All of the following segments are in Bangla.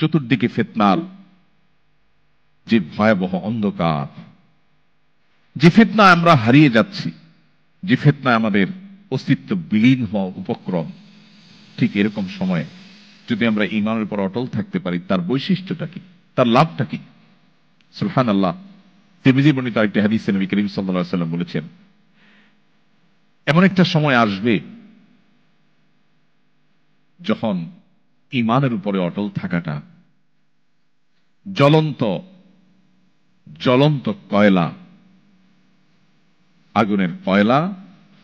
চতুর্দিকে ফিতনার যে ভয়াবহ অন্ধকার, যে ফিতনায় আমরা হারিয়ে যাচ্ছি, যে ফিতনায় আমাদের অস্তিত্ব বিলীন হওয়া উপক্রম, ঠিক এরকম সময়ে যদি আমরা ঈমানের উপর অটল থাকতে পারি, তার বৈশিষ্ট্যটা কি, তার লাভটা কি? সুবহানাল্লাহ। তিরমিজি বর্ণিত আরেকটি হাদিসে নবী করিম সাল্লাল্লাহু আলাইহি ওয়াসাল্লাম বলেছেন, এমন একটা সময় আসবে যখন ঈমানের উপরে অটল থাকাটা জ্বলন্ত জ্বলন্ত কয়লা, আগুনের কয়লা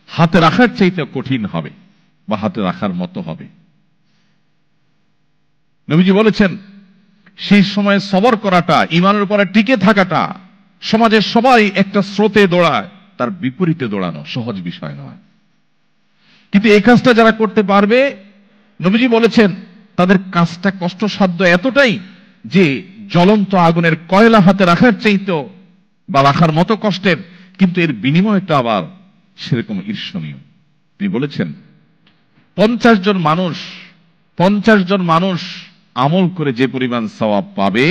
হাতে রাখার চাইতে কঠিন হবে বা হাতে রাখার মতো হবে। নবীজি বলেছেন, সেই সময় সবর করাটা, ঈমানের উপরে টিকে থাকাটা, সমাজের সবাই একটা স্রোতে দৌড়ায়, তার বিপরীতে দৌড়ানো সহজ বিষয় নয়। কিন্তু এই কাজটা যারা করতে পারবে, নবীজি বলেছেন তাদের কাজটা কষ্টসাধ্য এতটাই যে জ্বলন্ত আগুনের কয়লা হাতে রাখার চাইতেও বা রাখার মতো কষ্টের, কিন্তু এর বিনিময়টা আবার সেরকম ঈর্ষণীয়। তিনি বলেছেন 50 জন মানুষ আমল করে যে পরিমাণ সওয়াব পাবে,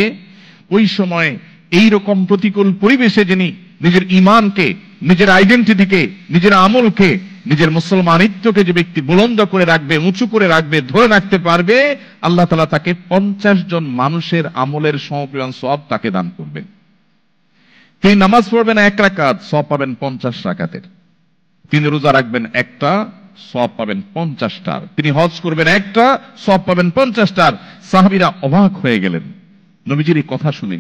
ওই সময় এই রকম প্রতিকূল পরিবেশে যিনি নিজের ঈমানকে, নিজের আইডেন্টিটিকে, নিজের আমলকে, নিজের মুসলমানিত্বকে যে ব্যক্তি বুলন্দ করে রাখবে, উঁচু করে রাখবে, ধরে রাখতে পারবে, আল্লাহ তাআলা তাকে 50 জন মানুষের আমলের সমপরিমাণ সওয়াব তাকে দান করবেন। তিনি নামাজ পড়বেন 1 রাকাত, সওয়াব পাবেন 50 রাকাতের। তিনি রোজা রাখবেন একটা, সওয়াব পাবেন 50টার। তিনি হজ করবেন একটা, সওয়াব পাবেন 50টার। সাহাবীরা অবাক হয়ে গেলেন নবীজির এই কথা শুনে।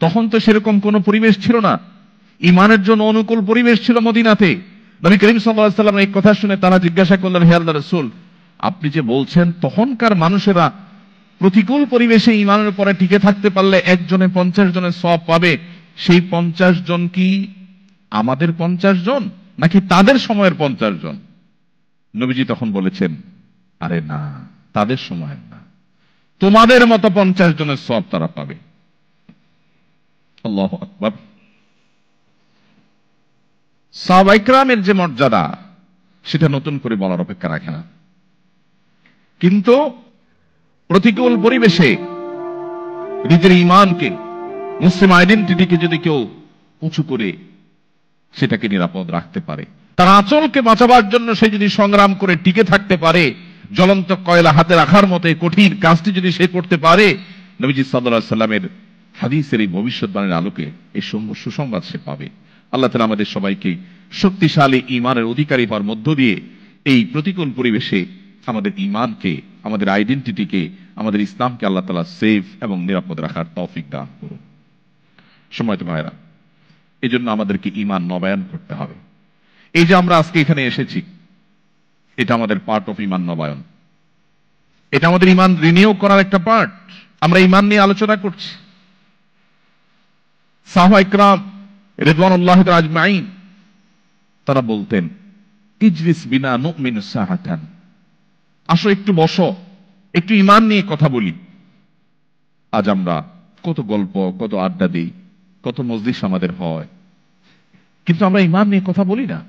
তখন তো সেরকম কোনো পরিবেশ ছিল না, ঈমানের জন্য অনুকূল পরিবেশ ছিল মদিনাতে। নবী করিম সাল্লাল্লাহু আলাইহি ওয়াসাল্লাম এই কথা শুনে তারা জিজ্ঞাসা করলেন, হে আল্লাহর রাসূল, আপনি যে বলছেন তখনকার মানুষেরা প্রতিকূল পরিবেশে ঈমানের উপরে টিকে থাকতে পারলে একজনে 50 জনের সওয়াব পাবে, সেই 50 জন কি আমাদের 50 জন নাকি তাদের সময়ের 50 জন? নবীজি তখন বলেছেন, আরে না, তাদের সময়ের না, তোমাদের মতো 50 জনের সওয়াব তারা পাবে। আল্লাহু আকবার। সাহাবায়ে কেরামের যে মর্যাদা, সেটা নতুন করে বলার অপেক্ষা রাখে না। কিন্তু প্রতিকূল পরিবেশে নিজের ঈমানকে, মুসলিম আইডেন্টিটিকে যদি কেউ উঁচু করে সেটাকে নিরাপদ রাখতে পারে, তার আঁচলকে বাঁচাবার জন্য সে যদি সংগ্রাম করে টিকে থাকতে পারে, জ্বলন্ত কয়লা হাতে রাখার মতো এই কঠিন কাজটি যদি সে করতে পারে, নবীজি সাল্লাল্লাহু আলাইহি সাল্লামের হাদিসের এই ভবিষ্যৎবাণীর আলোকে এই সুসংবাদ সে পাবে। আল্লাহ তাআলা আমাদের সবাইকে শক্তিশালী ঈমানের অধিকারী হওয়ার মধ্য দিয়ে এই প্রতিকূল পরিবেশে আমাদের ঈমানকে, আমাদের আইডেন্টিটিকে, আমাদের ইসলামকে আল্লাহ তাআলা সেফ এবং নিরাপদ রাখার তৌফিক দান করুন। সম্মানিত ভাইরা, এই জন্য আমাদেরকে ঈমান নবায়ন করতে হবে। এই যে আমরা আজকে এখানে এসেছি, এটা আমাদের পার্ট অফ ঈমান নবায়ন। এটা আমাদের ঈমান রিনিউ করার একটা পার্ট। আমরা ঈমান নিয়ে আলোচনা করছি। সাহাবায়ে কেরাম রিদওয়ানুল্লাহি তাআলা আজমাইন তারা বলতেন, ইজলিস বিনা নুমিনু সাআতান, আসো একটু বসো, একটু ঈমান নিয়ে কথা বলি। আজ আমরা কত গল্প, কত আড্ডা দিই, কত মজলিস আমাদের হয়, কিন্তু আমরা ঈমান নিয়ে কথা বলি না।